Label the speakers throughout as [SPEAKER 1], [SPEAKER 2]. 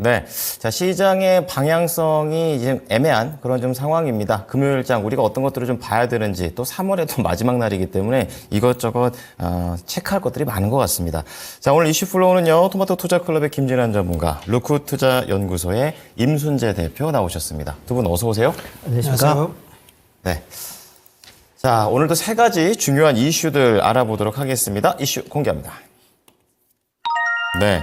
[SPEAKER 1] 네. 자, 시장의 방향성이 이제 애매한 그런 좀 상황입니다. 금요일장 우리가 어떤 것들을 좀 봐야 되는지 또 3월에 또 마지막 날이기 때문에 이것저것 체크할 것들이 많은 것 같습니다. 자, 오늘 이슈 플로우는요. 토마토 투자클럽의 김진환 전문가, 루크 투자연구소의 임순재 대표 나오셨습니다. 두 분 어서 오세요.
[SPEAKER 2] 안녕하십니까.
[SPEAKER 1] 네. 자, 오늘도 세 가지 중요한 이슈들 알아보도록 하겠습니다. 이슈 공개합니다. 네.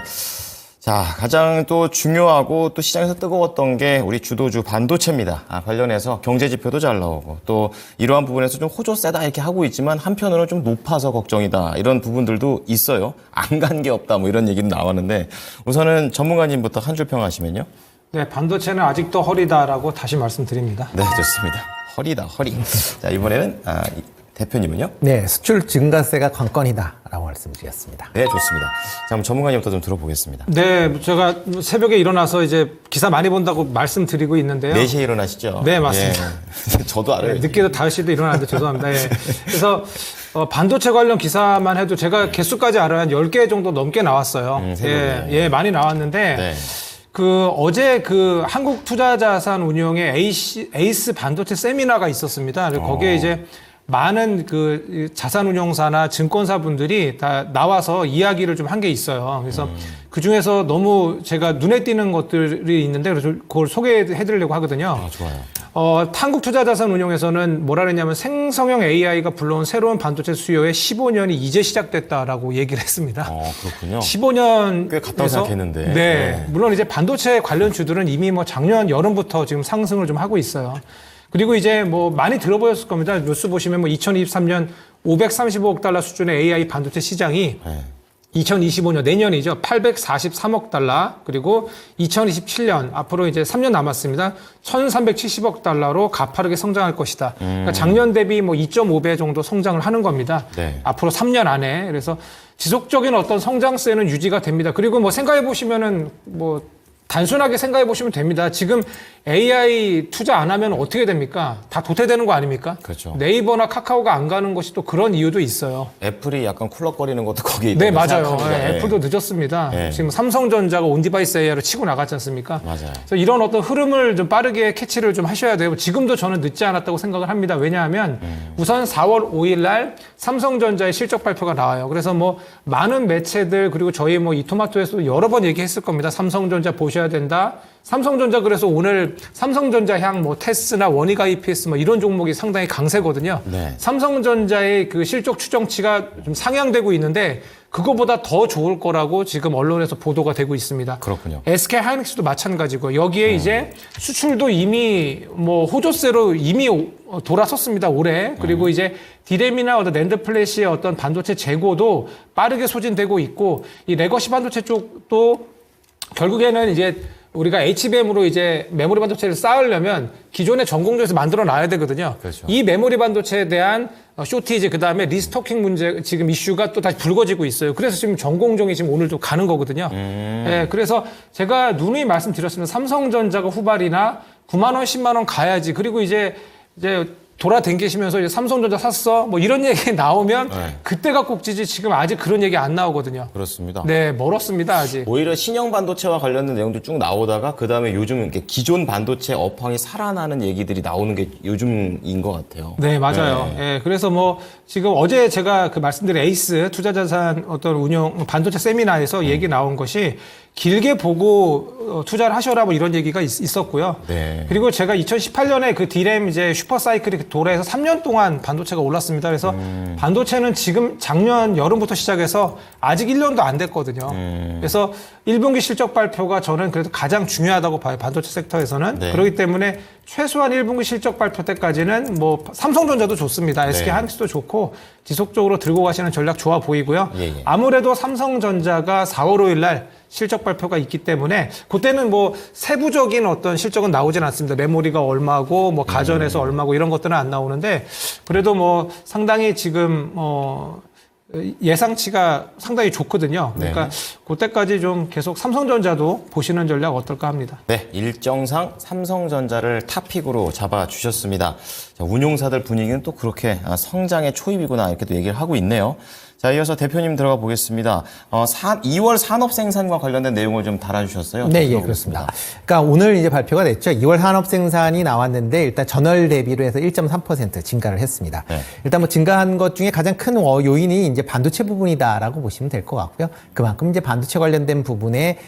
[SPEAKER 1] 자, 가장 또 중요하고 또 시장에서 뜨거웠던 게 우리 주도주 반도체입니다. 관련해서 경제 지표도 잘 나오고 또 이러한 부분에서 좀 호조 세다 이렇게 하고 있지만 한편으로는 좀 높아서 걱정이다 이런 부분들도 있어요. 안 간 게 없다 뭐 이런 얘기도 나왔는데 우선은 전문가님부터 한 줄 평하시면요.
[SPEAKER 2] 네, 반도체는 아직도 허리다라고 다시 말씀드립니다.
[SPEAKER 1] 네, 좋습니다. 허리다, 허리. 자, 이번에는 대표님은요?
[SPEAKER 3] 네, 수출 증가세가 관건이다라고 말씀드리겠습니다.
[SPEAKER 1] 네, 좋습니다. 자, 그럼 전문가님부터 좀 들어보겠습니다.
[SPEAKER 2] 네, 제가 새벽에 일어나서 이제 기사 많이 본다고 말씀드리고 있는데요.
[SPEAKER 1] 4시에 일어나시죠?
[SPEAKER 2] 네, 맞습니다.
[SPEAKER 1] 예. 저도 알아요.
[SPEAKER 2] 네, 늦게도 5시에도 일어나는데 죄송합니다. 예. 그래서 반도체 관련 기사만 해도 제가 개수까지 알아야 한 10개 정도 넘게 나왔어요. 예, 많이 나왔는데
[SPEAKER 1] 네.
[SPEAKER 2] 어제 한국투자자산운용의 에이스 반도체 세미나가 있었습니다. 그리고 거기에 이제 많은 자산운용사나 증권사 분들이 다 나와서 이야기를 좀 한 게 있어요. 그래서 그 중에서 너무 제가 눈에 띄는 것들이 있는데 그래서 그걸 소개해 드리려고 하거든요.
[SPEAKER 1] 좋아요.
[SPEAKER 2] 한국투자자산운용에서는 뭐라 그랬냐면 생성형 AI가 불러온 새로운 반도체 수요의 15년이 이제 시작됐다라고 얘기를 했습니다.
[SPEAKER 1] 그렇군요.
[SPEAKER 2] 15년
[SPEAKER 1] 꽤 갔다고 생각했는데.
[SPEAKER 2] 네. 물론 이제 반도체 관련 주들은 이미 뭐 작년 여름부터 지금 상승을 좀 하고 있어요. 그리고 이제 뭐 많이 들어보셨을 겁니다. 뉴스 보시면 뭐 2023년 535억 달러 수준의 AI 반도체 시장이 2025년 내년이죠. 843억 달러. 그리고 2027년 앞으로 이제 3년 남았습니다. 1,370억 달러로 가파르게 성장할 것이다. 그러니까 작년 대비 뭐 2.5배 정도 성장을 하는 겁니다.
[SPEAKER 1] 네.
[SPEAKER 2] 앞으로 3년 안에. 그래서 지속적인 어떤 성장세는 유지가 됩니다. 그리고 뭐 생각해 보시면은 뭐 단순하게 생각해 보시면 됩니다. 지금 AI 투자 안 하면 어떻게 됩니까? 다 도태되는 거 아닙니까?
[SPEAKER 1] 그렇죠.
[SPEAKER 2] 네이버나 카카오가 안 가는 것이 또 그런 이유도 있어요.
[SPEAKER 1] 애플이 약간 쿨럭거리는 것도 거기에
[SPEAKER 2] 네,
[SPEAKER 1] 있다고
[SPEAKER 2] 맞아요.
[SPEAKER 1] 생각합니다.
[SPEAKER 2] 네, 애플도 늦었습니다.
[SPEAKER 1] 네.
[SPEAKER 2] 지금 삼성전자가 온디바이스 AI로 치고 나갔지 않습니까?
[SPEAKER 1] 맞아요.
[SPEAKER 2] 그래서 이런 어떤 흐름을 좀 빠르게 캐치를 좀 하셔야 돼요. 지금도 저는 늦지 않았다고 생각을 합니다. 왜냐하면 우선 4월 5일 날 삼성전자의 실적 발표가 나와요. 그래서 뭐 많은 매체들 그리고 저희 뭐 이토마토에서도 여러 번 얘기했을 겁니다. 삼성전자 보셔야 된다. 삼성전자 그래서 오늘 삼성전자 향 뭐 테스나 원익 IPS 뭐 이런 종목이 상당히 강세거든요.
[SPEAKER 1] 네.
[SPEAKER 2] 삼성전자의 그 실적 추정치가 좀 상향되고 있는데 그거보다 더 좋을 거라고 지금 언론에서 보도가 되고 있습니다.
[SPEAKER 1] 그렇군요.
[SPEAKER 2] SK 하이닉스도 마찬가지고 여기에 이제 수출도 이미 뭐 호조세로 이미 돌아섰습니다. 올해. 그리고 이제 디램이나 어떤 낸드 플래시의 어떤 반도체 재고도 빠르게 소진되고 있고 이 레거시 반도체 쪽도 결국에는 이제 우리가 HBM으로 이제 메모리 반도체를 쌓으려면 기존의 전공정에서 만들어 놔야 되거든요.
[SPEAKER 1] 그렇죠.
[SPEAKER 2] 이 메모리 반도체에 대한 쇼티지 그다음에 리스토킹 문제 지금 이슈가 또 다시 불거지고 있어요. 그래서 지금 전공정이 지금 오늘 좀 가는 거거든요. 예, 그래서 제가 누누이 말씀드렸습니다. 삼성전자가 후발이나 9만 원, 10만 원 가야지. 그리고 이제 돌아다니시면서 이제 삼성전자 샀어? 뭐 이런 얘기 나오면 그때가 꼭지지 지금 아직 그런 얘기 안 나오거든요.
[SPEAKER 1] 그렇습니다.
[SPEAKER 2] 네, 멀었습니다, 아직.
[SPEAKER 1] 오히려 신형 반도체와 관련된 내용도 쭉 나오다가 그다음에 요즘 이렇게 기존 반도체 업황이 살아나는 얘기들이 나오는 게 요즘인 것 같아요.
[SPEAKER 2] 네, 맞아요.
[SPEAKER 1] 네.
[SPEAKER 2] 예, 그래서 뭐 지금 어제 제가 말씀드린 에이스 투자자산 어떤 운용 반도체 세미나에서 얘기 나온 것이 길게 보고 투자를 하셔라 뭐 이런 얘기가 있었고요.
[SPEAKER 1] 네.
[SPEAKER 2] 그리고 제가 2018년에 그 디램 이제 슈퍼 사이클이 도래해서 3년 동안 반도체가 올랐습니다. 그래서 반도체는 지금 작년 여름부터 시작해서 아직 1년도 안 됐거든요. 그래서 1분기 실적 발표가 저는 그래도 가장 중요하다고 봐요. 반도체 섹터에서는.
[SPEAKER 1] 네.
[SPEAKER 2] 그렇기 때문에 최소한 1분기 실적 발표 때까지는 뭐 삼성전자도 좋습니다. SK
[SPEAKER 1] 네.
[SPEAKER 2] 하이닉스도 좋고 지속적으로 들고 가시는 전략 좋아 보이고요.
[SPEAKER 1] 예.
[SPEAKER 2] 아무래도 삼성전자가 4월 5일 날 실적 발표가 있기 때문에 그때는 뭐 세부적인 어떤 실적은 나오진 않습니다. 메모리가 얼마고 뭐 가전에서 얼마고 이런 것들은 안 나오는데 그래도 뭐 상당히 지금 예상치가 상당히 좋거든요. 그러니까 그때까지 좀 계속 삼성전자도 보시는 전략 어떨까 합니다.
[SPEAKER 1] 네, 일정상 삼성전자를 탑픽으로 잡아주셨습니다. 자, 운용사들 분위기는 또 그렇게 성장의 초입이구나 이렇게 또 얘기를 하고 있네요. 자, 이어서 대표님 들어가 보겠습니다. 2월 산업 생산과 관련된 내용을 좀 달아주셨어요.
[SPEAKER 3] 네, 예, 그렇습니다. 그러니까 오늘 이제 발표가 됐죠. 2월 산업 생산이 나왔는데 일단 전월 대비로 해서 1.3% 증가를 했습니다.
[SPEAKER 1] 네.
[SPEAKER 3] 일단 뭐 증가한 것 중에 가장 큰 요인이 이제 반도체 부분이다라고 보시면 될 것 같고요. 그만큼 이제 반도체 관련된 부분에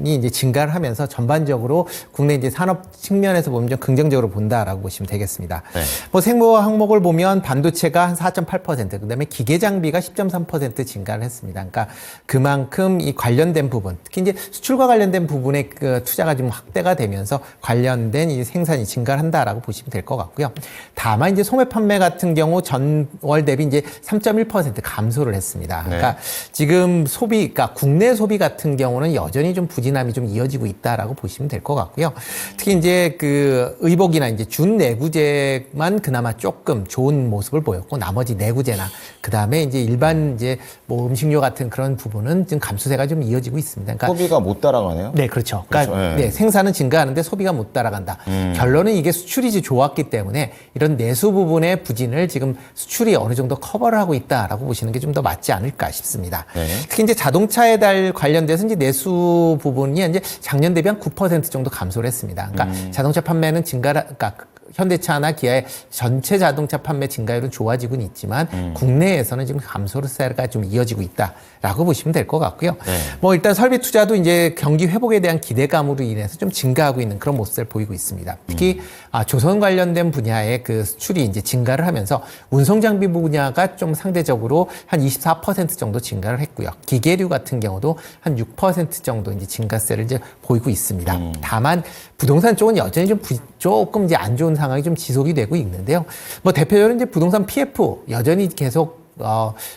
[SPEAKER 3] 이제 증가를 하면서 전반적으로 국내 이제 산업 측면에서 보면 좀 긍정적으로 본다라고 보시면 되겠습니다.
[SPEAKER 1] 네.
[SPEAKER 3] 뭐 생모 항목을 보면 반도체가 한 4.8%, 그다음에 기계 장비가 10.3% 증가를 했습니다. 그러니까 그만큼 이 관련된 부분, 특히 이제 수출과 관련된 부분에 그 투자가 좀 확대가 되면서 관련된 이 생산이 증가를 한다라고 보시면 될 것 같고요. 다만 이제 소매 판매 같은 경우 전월 대비 이제 3.1% 감소를 했습니다. 그러니까 지금 그러니까 국내 소비 같은 경우는 여전히 좀 부진함이 좀 이어지고 있다라고 보시면 될 것 같고요. 특히 이제 그 의복이나 이제 준내구재만 그나마 조금 좋은 모습을 보였고, 나머지 내구재나 그 다음에 이제 일반 이제 뭐 음식료 같은 그런 부분은 지금 감소세가 좀 이어지고 있습니다. 그러니까
[SPEAKER 1] 소비가 못 따라가네요.
[SPEAKER 3] 네, 그렇죠. 그러니까
[SPEAKER 1] 그렇죠. 네.
[SPEAKER 3] 네, 생산은 증가하는데 소비가 못 따라간다. 결론은 이게 수출이 좋았기 때문에 이런 내수 부분의 부진을 지금 수출이 어느 정도 커버를 하고 있다라고 보시는 게 좀 더 맞지 않을까 싶습니다.
[SPEAKER 1] 네.
[SPEAKER 3] 특히 이제 자동차에 관련돼서 이제 내수 부분이 이제 작년 대비 한 9% 정도 감소를 했습니다. 그러니까 자동차 판매는 그러니까 현대차나 기아의 전체 자동차 판매 증가율은 좋아지고는 있지만 국내에서는 지금 감소세가 좀 이어지고 있다라고 보시면 될 것 같고요.
[SPEAKER 1] 네.
[SPEAKER 3] 뭐 일단 설비 투자도 이제 경기 회복에 대한 기대감으로 인해서 좀 증가하고 있는 그런 모습을 보이고 있습니다. 특히 조선 관련된 분야의 그 수출이 이제 증가를 하면서 운송 장비 분야가 좀 상대적으로 한 24% 정도 증가를 했고요. 기계류 같은 경우도 한 6% 정도 이제 증가세를 이제 보이고 있습니다. 다만 부동산 쪽은 여전히 조금 이제 안 좋은 상황이 좀 지속이 되고 있는데요. 뭐 대표적으로 이제 부동산 PF 여전히 계속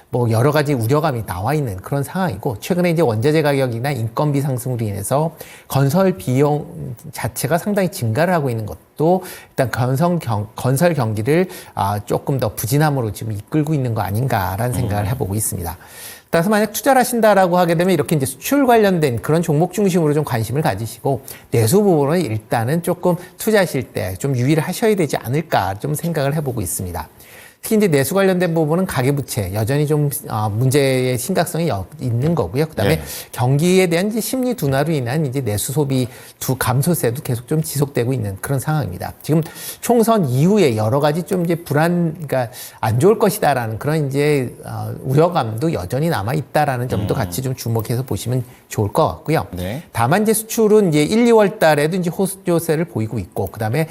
[SPEAKER 3] 뭐 여러 가지 우려감이 나와 있는 그런 상황이고, 최근에 이제 원자재 가격이나 인건비 상승으로 인해서 건설 비용 자체가 상당히 증가를 하고 있는 것도 일단 건설 경기를 조금 더 부진함으로 지금 이끌고 있는 거 아닌가라는 생각을 해보고 있습니다. 따라서 만약 투자를 하신다라고 하게 되면 이렇게 이제 수출 관련된 그런 종목 중심으로 좀 관심을 가지시고, 내수 부분은 일단은 조금 투자하실 때 좀 유의를 하셔야 되지 않을까 좀 생각을 해보고 있습니다. 특히 이제 내수 관련된 부분은 가계부채 여전히 좀 문제의 심각성이 있는 거고요. 그다음에
[SPEAKER 1] 네. 경기에
[SPEAKER 3] 대한 이제 심리 둔화로 인한 이제 내수 소비 감소세도 계속 좀 지속되고 있는 그런 상황입니다. 지금 총선 이후에 여러 가지 좀 이제 그러니까 안 좋을 것이다라는 그런 이제 우려감도 여전히 남아 있다라는 점도 같이 좀 주목해서 보시면 좋을 것 같고요.
[SPEAKER 1] 네.
[SPEAKER 3] 다만 이제 수출은 이제 1, 2월 달에도 이제 호조세를 보이고 있고, 그다음에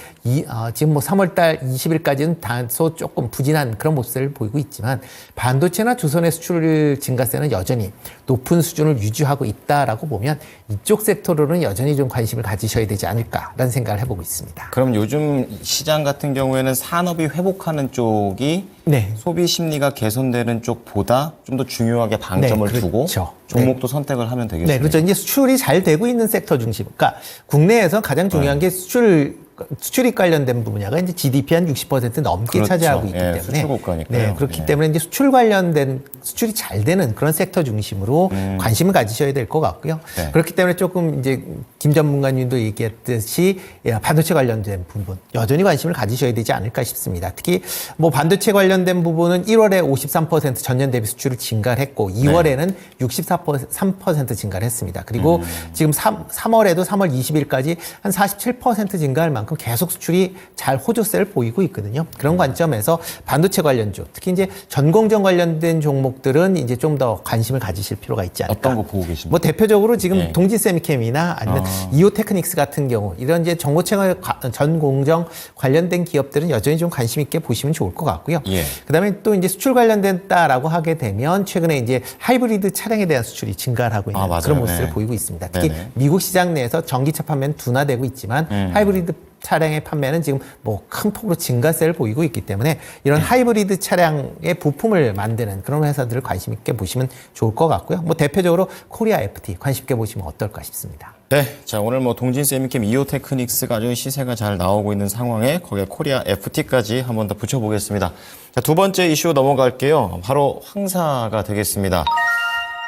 [SPEAKER 3] 지금 뭐 3월 달 20일까지는 다소 조금 부진한 그런 모습을 보이고 있지만, 반도체나 조선의 수출 증가세는 여전히 높은 수준을 유지하고 있다라고 보면 이쪽 섹터로는 여전히 좀 관심을 가지셔야 되지 않을까라는 생각을 해보고 있습니다.
[SPEAKER 1] 그럼 요즘 시장 같은 경우에는 산업이 회복하는 쪽이
[SPEAKER 3] 네.
[SPEAKER 1] 소비 심리가 개선되는 쪽보다 좀 더 중요하게 방점을
[SPEAKER 3] 네,
[SPEAKER 1] 두고
[SPEAKER 3] 그렇죠.
[SPEAKER 1] 종목도 선택을 하면 되겠습니다.
[SPEAKER 3] 네, 그렇죠. 이제 수출이 잘 되고 있는 섹터 중심. 그러니까 국내에서 가장 중요한 게 수출이 관련된 분야가 이제 GDP 한 60% 넘게
[SPEAKER 1] 그렇죠.
[SPEAKER 3] 차지하고 있기
[SPEAKER 1] 예,
[SPEAKER 3] 때문에.
[SPEAKER 1] 수출 국가니까요.
[SPEAKER 3] 네, 그렇기
[SPEAKER 1] 예.
[SPEAKER 3] 때문에 이제 수출 관련된 수출이 잘 되는 그런 섹터 중심으로 관심을 가지셔야 될 것 같고요.
[SPEAKER 1] 네.
[SPEAKER 3] 그렇기 때문에 조금 이제 김 전문가님도 얘기했듯이 반도체 관련된 부분 여전히 관심을 가지셔야 되지 않을까 싶습니다. 특히 뭐 반도체 관련된 부분은 1월에 53% 전년 대비 수출을 증가를 했고, 2월에는 63% 증가를 했습니다. 그리고 지금 3월에도 3월 20일까지 한 47% 증가할 만큼 계속 수출이 잘 호조세를 보이고 있거든요. 그런 관점에서 반도체 관련주, 특히 이제 전공정 관련된 종목들은 이제 좀 더 관심을 가지실 필요가 있지 않을까.
[SPEAKER 1] 어떤 거 보고 계십니까?
[SPEAKER 3] 뭐 대표적으로 지금
[SPEAKER 1] 네.
[SPEAKER 3] 동지세미캠이나 아니면 이오테크닉스 같은 경우 이런 이제 정보체계 전공정 관련된 기업들은 여전히 좀 관심 있게 보시면 좋을 것 같고요.
[SPEAKER 1] 예.
[SPEAKER 3] 그다음에 또 이제 수출 관련됐다라고 하게 되면 최근에 이제 하이브리드 차량에 대한 수출이 증가를 하고 있는
[SPEAKER 1] 맞아요.
[SPEAKER 3] 그런 모습을
[SPEAKER 1] 네.
[SPEAKER 3] 보이고 있습니다. 특히
[SPEAKER 1] 네네.
[SPEAKER 3] 미국 시장 내에서 전기차 판매는 둔화되고 있지만 하이브리드 차량의 판매는 지금 뭐 큰 폭으로 증가세를 보이고 있기 때문에 이런 하이브리드 차량의 부품을 만드는 그런 회사들을 관심 있게 보시면 좋을 것 같고요. 뭐 대표적으로 코리아 FT 관심 있게 보시면 어떨까 싶습니다.
[SPEAKER 1] 네, 자 오늘 뭐 동진 세미캠 이오테크닉스가 아주 시세가 잘 나오고 있는 상황에 거기에 코리아 FT까지 한 번 더 붙여보겠습니다. 자, 두 번째 이슈 넘어갈게요. 바로 황사가 되겠습니다.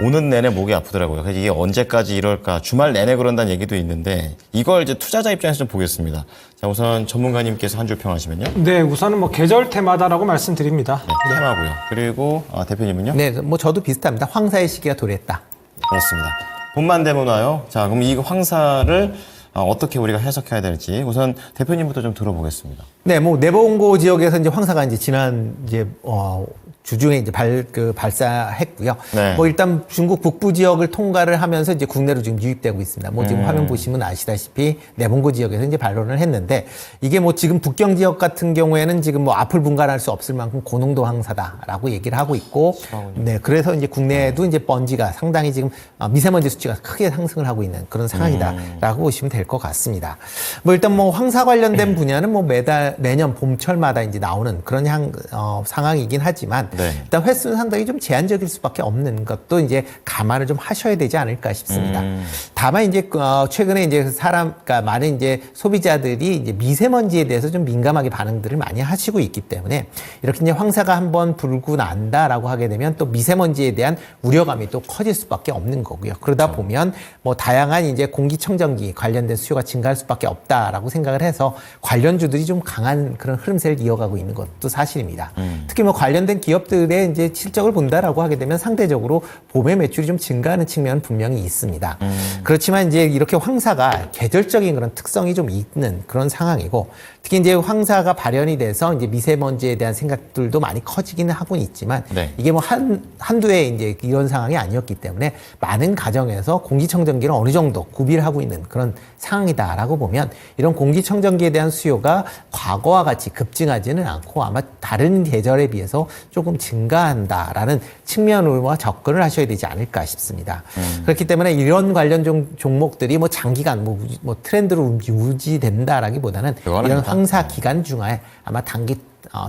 [SPEAKER 1] 오는 내내 목이 아프더라고요. 그래서 이게 언제까지 이럴까? 주말 내내 그런다는 얘기도 있는데 이걸 이제 투자자 입장에서 좀 보겠습니다. 자, 우선 전문가님께서 한 줄 평하시면요.
[SPEAKER 2] 네, 우선은 뭐 계절 테마다라고 말씀드립니다.
[SPEAKER 1] 네, 테마고요. 그리고 대표님은요?
[SPEAKER 3] 네, 뭐 저도 비슷합니다. 황사의 시기가 도래했다.
[SPEAKER 1] 그렇습니다. 봄만 되면 와요. 자, 그럼 이 황사를 어떻게 우리가 해석해야 될지 우선 대표님부터 좀 들어보겠습니다.
[SPEAKER 3] 네, 뭐 내봉고 지역에서 이제 황사가 이제 지난 이제 주중에 이제 발사했고요.
[SPEAKER 1] 네.
[SPEAKER 3] 뭐 일단 중국 북부 지역을 통과를 하면서 이제 국내로 지금 유입되고 있습니다. 뭐 지금 화면 보시면 아시다시피 내봉고 지역에서 이제 반론을 했는데 이게 뭐 지금 북경 지역 같은 경우에는 지금 뭐 앞을 분간할 수 없을 만큼 고농도 황사다라고 얘기를 하고 있고, 네, 그래서 이제 국내에도 이제 먼지가 상당히 지금 미세먼지 수치가 크게 상승을 하고 있는 그런 상황이다라고 보시면 될 것 같습니다. 뭐 일단 뭐 황사 관련된 분야는 뭐 매년 봄철마다 이제 나오는 그런 상황이긴 하지만
[SPEAKER 1] 네.
[SPEAKER 3] 일단 횟수는 상당히 좀 제한적일 수밖에 없는 것도 이제 감안을 좀 하셔야 되지 않을까 싶습니다. 다만 이제 최근에 이제 그러니까 많은 이제 소비자들이 이제 미세먼지에 대해서 좀 민감하게 반응들을 많이 하시고 있기 때문에 이렇게 이제 황사가 한번 불고 난다라고 하게 되면 또 미세먼지에 대한 우려감이 또 커질 수밖에 없는 거고요. 그러다 보면 뭐 다양한 이제 공기청정기 관련된 수요가 증가할 수밖에 없다라고 생각을 해서 관련주들이 좀 강한 그런 흐름세를 이어가고 있는 것도 사실입니다. 특히 뭐 관련된 기업들의 이제 실적을 본다라고 하게 되면 상대적으로 봄에 매출이 좀 증가하는 측면은 분명히 있습니다. 그렇지만 이제 이렇게 황사가 계절적인 그런 특성이 좀 있는 그런 상황이고 특히 이제 황사가 발현이 돼서 이제 미세먼지에 대한 생각들도 많이 커지기는 하고는 있지만
[SPEAKER 1] 네.
[SPEAKER 3] 이게 뭐 한두 해 이제 이런 상황이 아니었기 때문에 많은 가정에서 공기청정기를 어느 정도 구비를 하고 있는 그런 상황이다라고 보면 이런 공기청정기에 대한 수요가 과거와 같이 급증하지는 않고 아마 다른 계절에 비해서 조금 증가한다라는 측면으로 접근을 하셔야 되지 않을까 싶습니다. 그렇기 때문에 이런 관련 종목들이 뭐 장기간 뭐 트렌드로 유지된다라기보다는 이런
[SPEAKER 1] 아닙니다.
[SPEAKER 3] 황사 기간 중에 아마 단기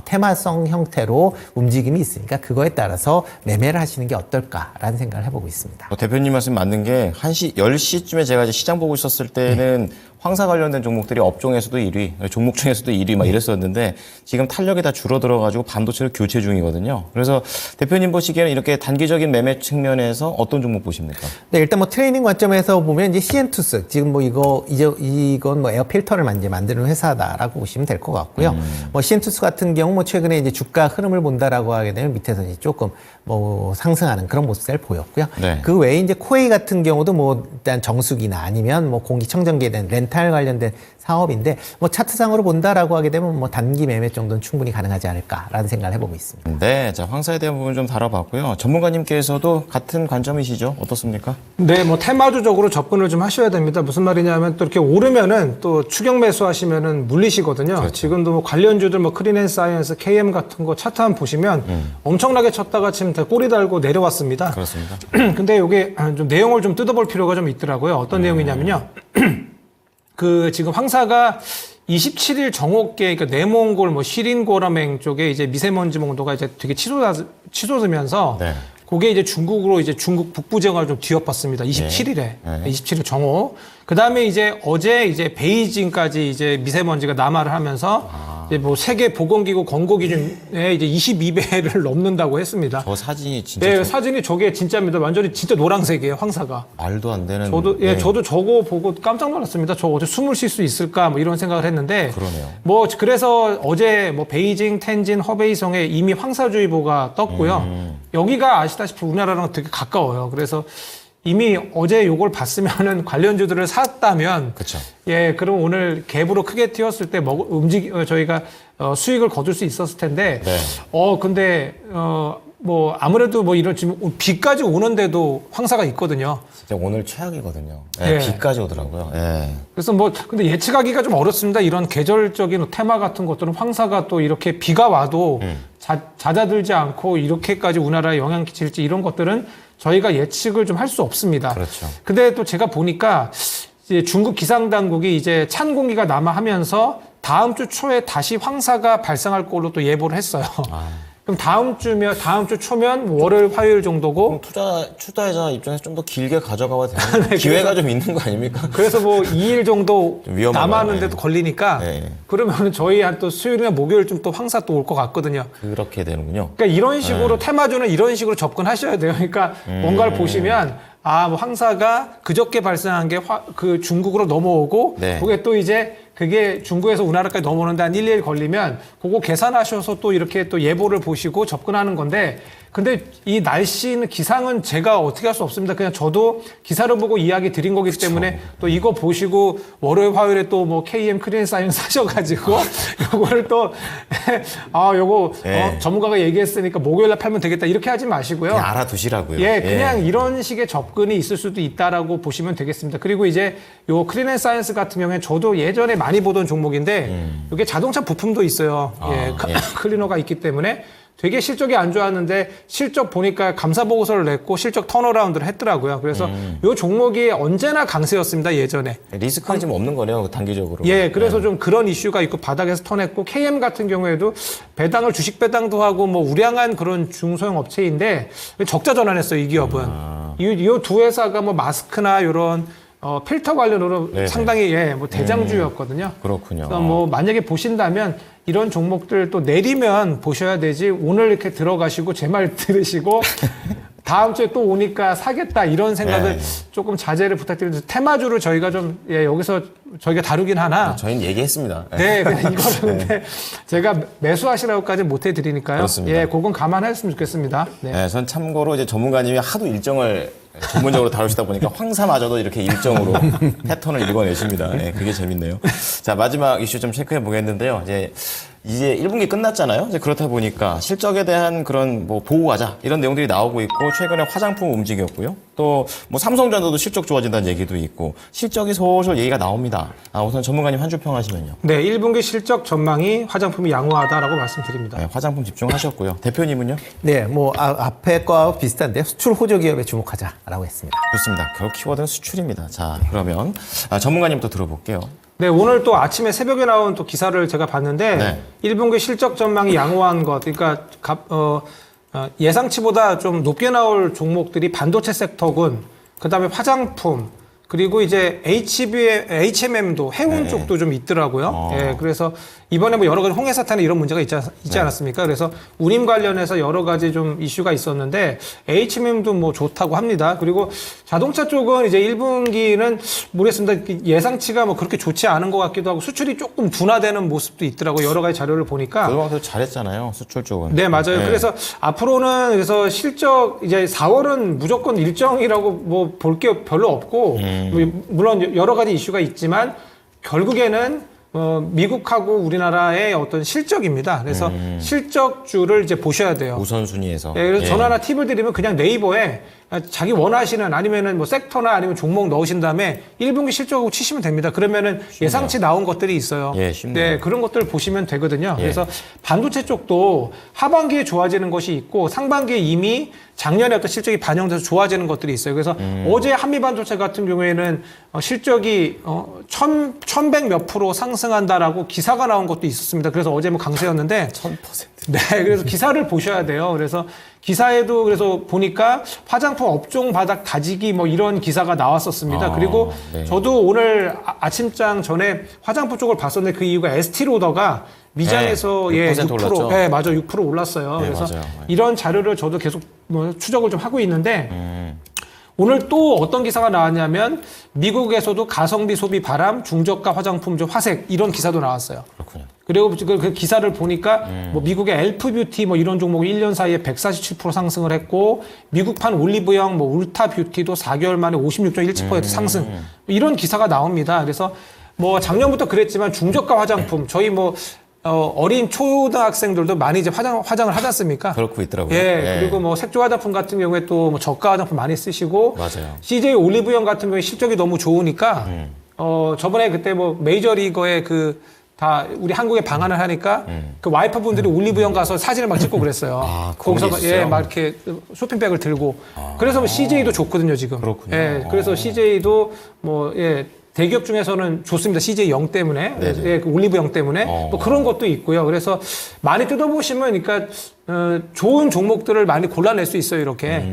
[SPEAKER 3] 테마성 형태로 움직임이 있으니까 그거에 따라서 매매를 하시는 게 어떨까라는 생각을 해보고 있습니다.
[SPEAKER 1] 대표님 말씀 맞는 게 1시, 10시쯤에 제가 이제 시장 보고 있었을 때는 황사 관련된 종목들이 업종에서도 1위, 종목 중에서도 1위 막 이랬었는데 지금 탄력이 다 줄어들어가지고 반도체를 교체 중이거든요. 그래서 대표님 보시기에는 이렇게 단기적인 매매 측면에서 어떤 종목 보십니까?
[SPEAKER 3] 네, 일단 뭐 트레이닝 관점에서 보면 이제 시엔투스 지금 뭐 이건 뭐 에어 필터를 이제 만드는 회사다라고 보시면 될 것 같고요. 뭐 시엔투스 같은 경우 뭐 최근에 이제 주가 흐름을 본다라고 하게 되면 밑에서 이제 조금 뭐 상승하는 그런 모습을 보였고요.
[SPEAKER 1] 네.
[SPEAKER 3] 그 외에 이제 코웨이 같은 경우도 뭐 일단 정수기나 아니면 뭐 공기청정기에 대한 렌탈 관련된 사업인데 뭐 차트상으로 본다라고 하게 되면 뭐 단기 매매 정도는 충분히 가능하지 않을까라는 생각을 해보고 있습니다.
[SPEAKER 1] 네, 자 황사에 대한 부분 좀 다뤄봤고요. 전문가님께서도 같은 관점이시죠? 어떻습니까?
[SPEAKER 2] 네, 뭐 테마주적으로 접근을 좀 하셔야 됩니다. 무슨 말이냐면 또 이렇게 오르면은 또 추격 매수하시면은 물리시거든요.
[SPEAKER 1] 그렇죠.
[SPEAKER 2] 지금도 뭐 관련주들 뭐 크린앤사이언스, KM 같은 거 차트 한번 보시면 엄청나게 쳤다가 지금 다 꼬리 달고 내려왔습니다.
[SPEAKER 1] 그렇습니다.
[SPEAKER 2] 근데 이게 좀 내용을 좀 뜯어볼 필요가 좀 있더라고요. 어떤 내용이냐면요. 그 지금 황사가 27일 정오께 그러니까 내몽골 뭐 시린고라맹 쪽에 이제 미세먼지 농도가 이제 되게 치솟으면서
[SPEAKER 1] 네.
[SPEAKER 2] 그게 이제 중국으로 이제 중국 북부 지역을 좀 뒤엎었습니다. 27일에.
[SPEAKER 1] 네.
[SPEAKER 2] 27일 정오. 그다음에 이제 어제 이제 베이징까지 이제 미세먼지가 남하를 하면서 이제 뭐 세계 보건기구 권고 기준에 이제 22배를 넘는다고 했습니다.
[SPEAKER 1] 저 사진이 진짜
[SPEAKER 2] 네, 사진이 저게 진짜입니다. 완전히 진짜 노란색이에요, 황사가.
[SPEAKER 1] 말도 안 되는.
[SPEAKER 2] 저도 저거 보고 깜짝 놀랐습니다. 저 어제 숨을 쉴 수 있을까? 뭐 이런 생각을 했는데.
[SPEAKER 1] 그러네요.
[SPEAKER 2] 뭐, 그래서 어제 뭐 베이징, 텐진, 허베이성에 이미 황사주의보가 떴고요. 여기가 아시다시피 우리나라랑 되게 가까워요. 그래서 이미 어제 요걸 봤으면은 관련주들을 샀다면.
[SPEAKER 1] 그렇죠.
[SPEAKER 2] 예, 그럼 오늘 갭으로 크게 튀었을 때 저희가 수익을 거둘 수 있었을 텐데.
[SPEAKER 1] 네.
[SPEAKER 2] 근데, 뭐 아무래도 뭐 이런 지금 비까지 오는데도 황사가 있거든요.
[SPEAKER 1] 진짜 오늘 최악이거든요. 네,
[SPEAKER 2] 예.
[SPEAKER 1] 비까지 오더라고요. 예.
[SPEAKER 2] 그래서 뭐 근데 예측하기가 좀 어렵습니다. 이런 계절적인 테마 같은 것들은 황사가 또 이렇게 비가 와도 잦아들지 않고 이렇게까지 우리나라에 영향 끼칠지 이런 것들은 저희가 예측을 좀 할 수 없습니다.
[SPEAKER 1] 그렇죠.
[SPEAKER 2] 근데 또 제가 보니까 이제 중국 기상 당국이 이제 찬 공기가 남하하면서 다음 주 초에 다시 황사가 발생할 걸로 또 예보를 했어요. 그럼 다음 주 초면 월요일, 화요일 정도고.
[SPEAKER 1] 그럼 투자자 입장에서 좀 더 길게 가져가야 되는 기회가 좀 있는 거 아닙니까?
[SPEAKER 2] 그래서 뭐 2일 정도
[SPEAKER 1] 좀 위험한
[SPEAKER 2] 남았는데도
[SPEAKER 1] 거네.
[SPEAKER 2] 걸리니까
[SPEAKER 1] 네.
[SPEAKER 2] 그러면은 저희 한 또 수요일이나 목요일 좀 또 황사 또 올 것 같거든요.
[SPEAKER 1] 그렇게 되는군요.
[SPEAKER 2] 그러니까 이런 식으로 테마주는 이런 식으로 접근하셔야 돼요. 그러니까 뭔가를 보시면 뭐 황사가 그저께 발생한 게 그 중국으로 넘어오고
[SPEAKER 1] 네.
[SPEAKER 2] 그게 또 이제 그게 중국에서 우리나라까지 넘어오는데 한 1, 2일 걸리면 그거 계산하셔서 또 이렇게 또 예보를 보시고 접근하는 건데 근데 이 날씨는 기상은 제가 어떻게 할 수 없습니다. 그냥 저도 기사를 보고 이야기 드린 거기 때문에 또 이거 보시고 월요일 화요일에 또 뭐 KM 크린 사이언스 사셔가지고 요거를 또 요거
[SPEAKER 1] 네.
[SPEAKER 2] 전문가가 얘기했으니까 목요일날 팔면 되겠다 이렇게 하지 마시고요.
[SPEAKER 1] 그냥 알아두시라고요.
[SPEAKER 2] 예, 그냥 이런 식의 접근이 있을 수도 있다라고 보시면 되겠습니다. 그리고 이제 요 크린 사이언스 같은 경우에 저도 예전에 많이 보던 종목인데 이게 자동차 부품도 있어요. 예, 클리너가 있기 때문에 되게 실적이 안 좋았는데 실적 보니까 감사 보고서를 냈고 실적 턴어라운드를 했더라고요. 그래서 요 종목이 언제나 강세였습니다. 예전에.
[SPEAKER 1] 리스크는 지금 없는 거네요, 단기적으로.
[SPEAKER 2] 예, 그래서 좀 그런 이슈가 있고 바닥에서 턴했고 KM 같은 경우에도 배당을 주식 배당도 하고 뭐 우량한 그런 중소형 업체인데 적자 전환했어요, 이 기업은. 이 두 회사가 뭐 마스크나 이런 필터 관련으로
[SPEAKER 1] 네네.
[SPEAKER 2] 상당히 뭐 대장주였거든요.
[SPEAKER 1] 그렇군요.
[SPEAKER 2] 그래서 뭐 만약에 보신다면 이런 종목들 또 내리면 보셔야 되지 오늘 이렇게 들어가시고 제 말 들으시고 다음 주에 또 오니까 사겠다 이런 생각을
[SPEAKER 1] 네.
[SPEAKER 2] 조금 자제를 부탁드립니다. 테마주를 저희가 좀 여기서 저희가 다루긴 하나
[SPEAKER 1] 저희는 얘기했습니다.
[SPEAKER 2] 네, 근데 이거를 근데 제가 매수하시라고까지는 못 해드리니까요.
[SPEAKER 1] 그렇습니다.
[SPEAKER 2] 예, 그건 감안하셨으면 좋겠습니다. 네.
[SPEAKER 1] 네, 전 참고로 이제 전문가님이 하도 일정을 전문적으로 다루시다 보니까 황사마저도 이렇게 일정으로 패턴을 읽어내십니다. 네, 그게 재밌네요. 자, 마지막 이슈 좀 체크해 보겠는데요. 이제 1분기 끝났잖아요. 이제 그렇다 보니까 실적에 대한 그런 뭐 보호하자 이런 내용들이 나오고 있고 최근에 화장품 움직였고요. 또 뭐 삼성전자도 실적 좋아진다는 얘기도 있고 실적이 솔솔 얘기가 나옵니다. 우선 전문가님 한 줄 평하시면요.
[SPEAKER 2] 네, 1분기 실적 전망이 화장품이 양호하다라고 말씀드립니다.
[SPEAKER 1] 네, 화장품 집중하셨고요. 대표님은요?
[SPEAKER 3] 네, 뭐 앞에 거와 비슷한데 수출 호조 기업에 주목하자라고 했습니다.
[SPEAKER 1] 좋습니다. 결국 키워드는 수출입니다. 자, 그러면 전문가님부터 들어볼게요.
[SPEAKER 2] 네, 오늘 또 아침에 새벽에 나온 또 기사를 제가 봤는데
[SPEAKER 1] 네.
[SPEAKER 2] 1분기 실적 전망이 양호한 것, 그러니까 예상치보다 좀 높게 나올 종목들이 반도체 섹터군, 그다음에 화장품, 그리고 이제 HMM도 해운
[SPEAKER 1] 네.
[SPEAKER 2] 쪽도 좀 있더라고요. 예, 그래서 이번에 뭐 여러 가지 홍해사태나 이런 문제가 있지 않았습니까? 그래서 운임 관련해서 여러 가지 좀 이슈가 있었는데 HMM도 뭐 좋다고 합니다. 그리고 자동차 쪽은 이제 1분기는 모르겠습니다. 예상치가 뭐 그렇게 좋지 않은 것 같기도 하고 수출이 조금 둔화되는 모습도 있더라고요. 여러 가지 자료를 보니까.
[SPEAKER 1] 그동안 잘했잖아요. 수출 쪽은.
[SPEAKER 2] 네, 맞아요.
[SPEAKER 1] 네.
[SPEAKER 2] 그래서 앞으로는 그래서 실적 이제 4월은 무조건 일정이라고 뭐 볼 게 별로 없고 뭐 물론 여러 가지 이슈가 있지만 결국에는 미국하고 우리나라의 어떤 실적입니다. 그래서 실적주를 이제 보셔야 돼요.
[SPEAKER 1] 우선순위에서.
[SPEAKER 2] 예, 그래서
[SPEAKER 1] 예.
[SPEAKER 2] 전화나 팁을 드리면 그냥 네이버에 자기 원하시는 아니면은 뭐 섹터나 아니면 종목 넣으신 다음에 1분기 실적하고 치시면 됩니다. 그러면은 예상치 나온 것들이 있어요.
[SPEAKER 1] 예, 쉽네요.
[SPEAKER 2] 네, 그런 것들을 보시면 되거든요.
[SPEAKER 1] 예.
[SPEAKER 2] 그래서 반도체 쪽도 하반기에 좋아지는 것이 있고 상반기에 이미 작년에 어떤 실적이 반영돼서 좋아지는 것들이 있어요. 그래서 어제 한미반도체 같은 경우에는 실적이 1100 몇 프로 상승한다라고 기사가 나온 것도 있었습니다. 그래서 어제 뭐 강세였는데
[SPEAKER 1] 1000%.
[SPEAKER 2] 네, 그래서 기사를 보셔야 돼요. 그래서 기사에도 그래서 보니까 화장품 업종 바닥 다지기 뭐 이런 기사가 나왔었습니다. 그리고
[SPEAKER 1] 네.
[SPEAKER 2] 저도 오늘 아침장 전에 화장품 쪽을 봤었는데 그 이유가 에스티로더가 미장에서
[SPEAKER 1] 네, 6%
[SPEAKER 2] 6%,
[SPEAKER 1] 올랐죠.
[SPEAKER 2] 네, 맞아, 6% 올랐어요.
[SPEAKER 1] 네,
[SPEAKER 2] 그래서
[SPEAKER 1] 맞아요.
[SPEAKER 2] 이런 자료를 저도 계속 뭐 추적을 좀 하고 있는데 오늘 또 어떤 기사가 나왔냐면 미국에서도 가성비 소비 바람, 중저가 화장품주 화색 이런 기사도 나왔어요.
[SPEAKER 1] 그렇군요.
[SPEAKER 2] 그리고 그 기사를 보니까 뭐 미국의 엘프뷰티 뭐 이런 종목이 1년 사이에 147% 상승을 했고 미국판 올리브영 뭐 울타뷰티도 4개월 만에 56.17% 상승 이런 기사가 나옵니다. 그래서 뭐 작년부터 그랬지만 중저가 화장품 저희 뭐 어린 초등학생들도 많이 이제 화장을 하지 않습니까?
[SPEAKER 1] 그렇고 있더라고요.
[SPEAKER 2] 예, 그리고 뭐 색조 화장품 같은 경우에 또 뭐 저가 화장품 많이 쓰시고
[SPEAKER 1] 맞아요.
[SPEAKER 2] CJ 올리브영 같은 경우에 실적이 너무 좋으니까 저번에 그때 뭐 메이저리거에 다 우리 한국에 방한을 하니까 그 와이프 분들이 올리브영 가서 사진을 막 찍고 그랬어요.
[SPEAKER 1] 그런 게
[SPEAKER 2] 거기서
[SPEAKER 1] 있었어요?
[SPEAKER 2] 막 이렇게 쇼핑백을 들고 그래서 뭐 CJ도 좋거든요 지금.
[SPEAKER 1] 그렇군요.
[SPEAKER 2] 예, 그래서 CJ도 뭐 대기업 중에서는 좋습니다. CJ0 때문에, 예, 그 올리브영 때문에 뭐 그런 것도 있고요. 그래서 많이 뜯어보시면, 그러니까 좋은 종목들을 많이 골라낼 수 있어요. 이렇게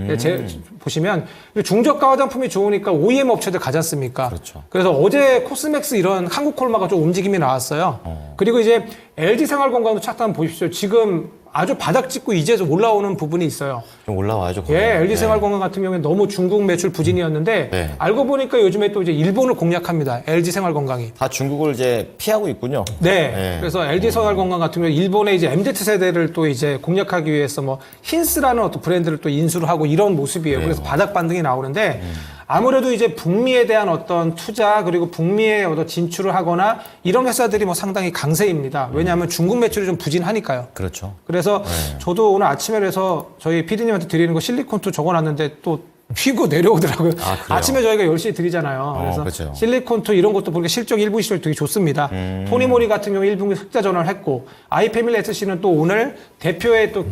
[SPEAKER 2] 보시면 중저가 화장품이 좋으니까 OEM 업체들 가지 않습니까?
[SPEAKER 1] 그렇죠.
[SPEAKER 2] 그래서 어제 코스맥스 이런 한국콜마가 좀 움직임이 나왔어요. 그리고 이제 LG생활건강도 차트 한번 보십시오. 지금 아주 바닥 찍고 이제 올라오는 부분이 있어요.
[SPEAKER 1] 좀 올라와야죠.
[SPEAKER 2] 예, LG생활건강 같은 경우에 너무 중국 매출 부진이었는데
[SPEAKER 1] 네.
[SPEAKER 2] 알고 보니까 요즘에 또 이제 일본을 공략합니다. LG생활건강이.
[SPEAKER 1] 다 중국을 이제 피하고 있군요.
[SPEAKER 2] 네.
[SPEAKER 1] 네.
[SPEAKER 2] 그래서 LG생활건강 같은 경우에 일본의 이제 MZ 세대를 또 이제 공략하기 위해서 뭐 힌스라는 어떤 브랜드를 또 인수를 하고 이런 모습이에요. 그래서 바닥 반등이 나오는데 아무래도 이제 북미에 대한 어떤 투자 그리고 북미에 어떤 진출을 하거나 이런 회사들이 뭐 상당히 강세입니다. 왜냐하면 중국 매출이 좀 부진하니까요.
[SPEAKER 1] 그렇죠.
[SPEAKER 2] 그래서 저도 오늘 아침에 그래서 저희 PD님한테 드리는 거 실리콘투 적어놨는데 또 휘고 내려오더라고요.
[SPEAKER 1] 아, 그래요?
[SPEAKER 2] 아침에 저희가 10시에 드리잖아요. 그래서
[SPEAKER 1] 그렇죠.
[SPEAKER 2] 실리콘투 이런 것도 보니까 실적 1분 시절 되게 좋습니다. 토니모리 같은 경우 1분기 흑자 전환을 했고 아이패밀리 SC는 또 오늘 대표의 또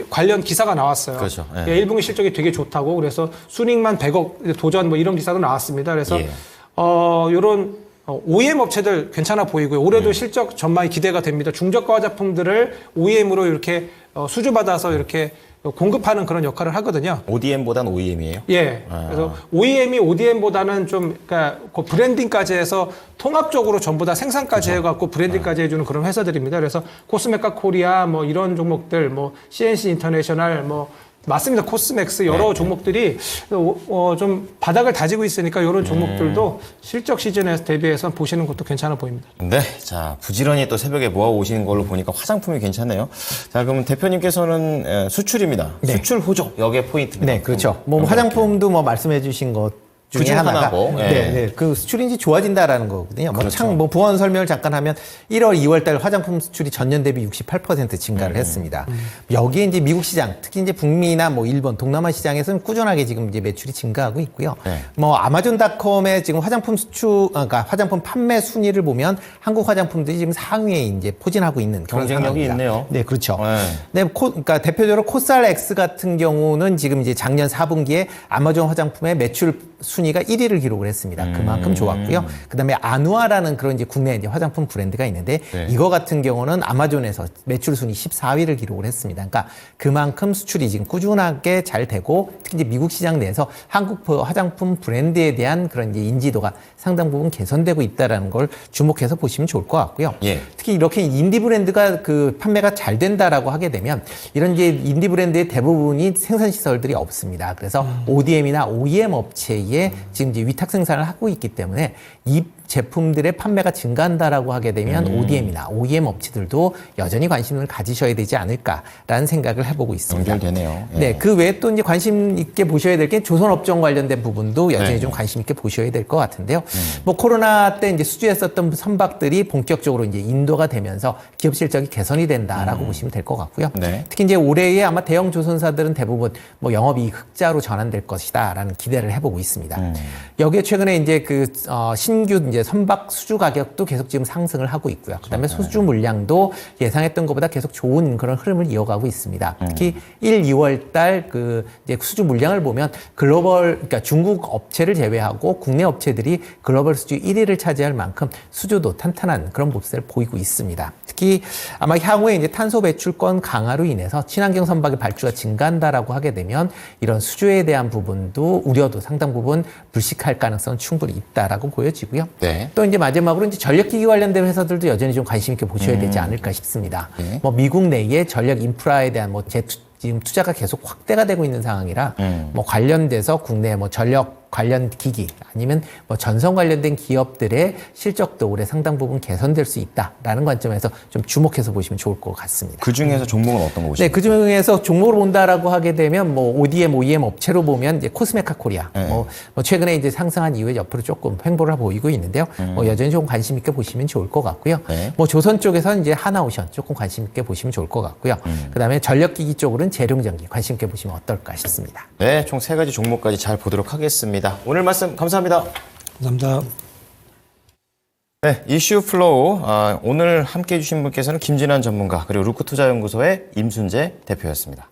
[SPEAKER 2] 관련 기사가 나왔어요.
[SPEAKER 1] 그렇죠. 예.
[SPEAKER 2] 예, 1분기 실적이 되게 좋다고 그래서 순익만 100억 도전 뭐 이런 기사도 나왔습니다. 그래서
[SPEAKER 1] 예.
[SPEAKER 2] 요런 OEM 업체들 괜찮아 보이고요. 올해도 실적 전망이 기대가 됩니다. 중저가 화장품들을 OEM으로 이렇게 수주받아서 이렇게 공급하는 그런 역할을 하거든요.
[SPEAKER 1] ODM보단 OEM이에요?
[SPEAKER 2] 예. 그래서 OEM이 ODM보다는 좀, 그러니까 그 브랜딩까지 해서 통합적으로 전부 다 생산까지 해갖고 브랜딩까지 해주는 그런 회사들입니다. 그래서 코스메카 코리아 뭐 이런 종목들, 뭐 CNC 인터내셔널 뭐 맞습니다. 코스맥스 여러 종목들이 좀 바닥을 다지고 있으니까 이런 종목들도 실적 시즌에 대비해서 보시는 것도 괜찮아 보입니다.
[SPEAKER 1] 네. 자, 부지런히 또 새벽에 모아 오시는 걸로 보니까 화장품이 괜찮네요. 자, 그럼 대표님께서는 수출입니다.
[SPEAKER 3] 네.
[SPEAKER 1] 수출 호조. 여기에 포인트입니다.
[SPEAKER 3] 네, 그렇죠. 뭐 화장품도 뭐 말씀해 주신 것 중에
[SPEAKER 1] 그중
[SPEAKER 3] 하나가
[SPEAKER 1] 하나고, 예.
[SPEAKER 3] 네, 그 수출인지 좋아진다라는 거거든요.
[SPEAKER 1] 그렇죠.
[SPEAKER 3] 뭐 부원 설명을 잠깐 하면 1월, 2월 달 화장품 수출이 전년 대비 68% 증가를 했습니다. 여기에 이제 미국 시장, 특히 이제 북미나 뭐 일본, 동남아 시장에서는 꾸준하게 지금 이제 매출이 증가하고 있고요.
[SPEAKER 1] 네.
[SPEAKER 3] 뭐 아마존닷컴의 지금 화장품 수출, 그러니까 화장품 판매 순위를 보면 한국 화장품들이 지금 상위에 이제 포진하고 있는 그런
[SPEAKER 1] 경쟁력이
[SPEAKER 3] 상황입니다.
[SPEAKER 1] 있네요.
[SPEAKER 3] 네, 그렇죠.
[SPEAKER 1] 네.
[SPEAKER 3] 네, 그러니까 대표적으로 코스알엑스 같은 경우는 지금 이제 작년 4분기에 아마존 화장품의 매출 순위가 1위를 기록을 했습니다. 그만큼 좋았고요. 그다음에 아누아라는 그런 이제 국내 이제 화장품 브랜드가 있는데
[SPEAKER 1] 네.
[SPEAKER 3] 이거 같은 경우는 아마존에서 매출 순위 14위를 기록을 했습니다. 그러니까 그만큼 수출이 지금 꾸준하게 잘 되고 특히 이제 미국 시장 내에서 한국 화장품 브랜드에 대한 그런 이제 인지도가 상당 부분 개선되고 있다라는 걸 주목해서 보시면 좋을 것 같고요.
[SPEAKER 1] 예.
[SPEAKER 3] 특히 이렇게 인디 브랜드가 그 판매가 잘 된다라고 하게 되면 이런 이제 인디 브랜드의 대부분이 생산 시설들이 없습니다. 그래서 ODM이나 OEM 업체에 지금 이제 위탁 생산을 하고 있기 때문에 이 제품들의 판매가 증가한다라고 하게 되면 ODM이나 OEM 업체들도 여전히 관심을 가지셔야 되지 않을까라는 생각을 해보고 있습니다.
[SPEAKER 1] 연결되네요. 예.
[SPEAKER 3] 네, 그 외에 또 이제 관심 있게 보셔야 될 게 조선업종 관련된 부분도 여전히
[SPEAKER 1] 네.
[SPEAKER 3] 좀 관심 있게 보셔야 될 것 같은데요. 뭐 코로나 때 이제 수주했었던 선박들이 본격적으로 이제 인도가 되면서 기업 실적이 개선이 된다라고 보시면 될 것 같고요.
[SPEAKER 1] 네.
[SPEAKER 3] 특히 이제 올해에 아마 대형 조선사들은 대부분 뭐 영업이익 흑자로 전환될 것이다라는 기대를 해보고 있습니다. 여기에 최근에 이제 그 신규 이제 선박 수주 가격도 계속 지금 상승을 하고 있고요. 그다음에 수주 물량도 예상했던 것보다 계속 좋은 그런 흐름을 이어가고 있습니다. 특히 1, 2월 달 그 이제 수주 물량을 보면 그러니까 중국 업체를 제외하고 국내 업체들이 글로벌 수주 1위를 차지할 만큼 수주도 탄탄한 그런 모습을 보이고 있습니다. 특히 아마 향후에 이제 탄소 배출권 강화로 인해서 친환경 선박의 발주가 증가한다라고 하게 되면 이런 수주에 대한 부분도 우려도 상당 부분 불식할 가능성은 충분히 있다라고 보여지고요.
[SPEAKER 1] 네.
[SPEAKER 3] 또 이제 마지막으로 이제 전력기기 관련된 회사들도 여전히 좀 관심 있게 보셔야 되지 않을까 싶습니다.
[SPEAKER 1] 네.
[SPEAKER 3] 뭐 미국 내에 전력 인프라에 대한 뭐 지금 투자가 계속 확대가 되고 있는 상황이라 뭐 관련돼서 국내 뭐 전력 관련 기기 아니면 뭐 전선 관련된 기업들의 실적도 올해 상당 부분 개선될 수 있다라는 관점에서 좀 주목해서 보시면 좋을 것 같습니다.
[SPEAKER 1] 그 중에서 종목은 어떤 거 보시나요?
[SPEAKER 3] 네, 그 중에서 종목을 본다라고 하게 되면 뭐 ODM, OEM 업체로 보면 이제 코스메카 코리아,
[SPEAKER 1] 네.
[SPEAKER 3] 뭐 최근에 이제 상승한 이후에 옆으로 조금 횡보를 보이고 있는데요. 뭐 여전히 좀 관심 있게 보시면 좋을 것 같고요.
[SPEAKER 1] 네.
[SPEAKER 3] 뭐 조선 쪽에서는 이제 하나오션 조금 관심 있게 보시면 좋을 것 같고요. 그다음에 전력기기 쪽으로는 재룡전기 관심 있게 보시면 어떨까 싶습니다.
[SPEAKER 1] 네, 총 3가지 종목까지 잘 보도록 하겠습니다. 오늘 말씀 감사합니다.
[SPEAKER 2] 감사합니다.
[SPEAKER 1] 네, 이슈 플로우. 오늘 함께 해주신 분께서는 김진환 전문가 그리고 루크투자연구소의 임순재 대표였습니다.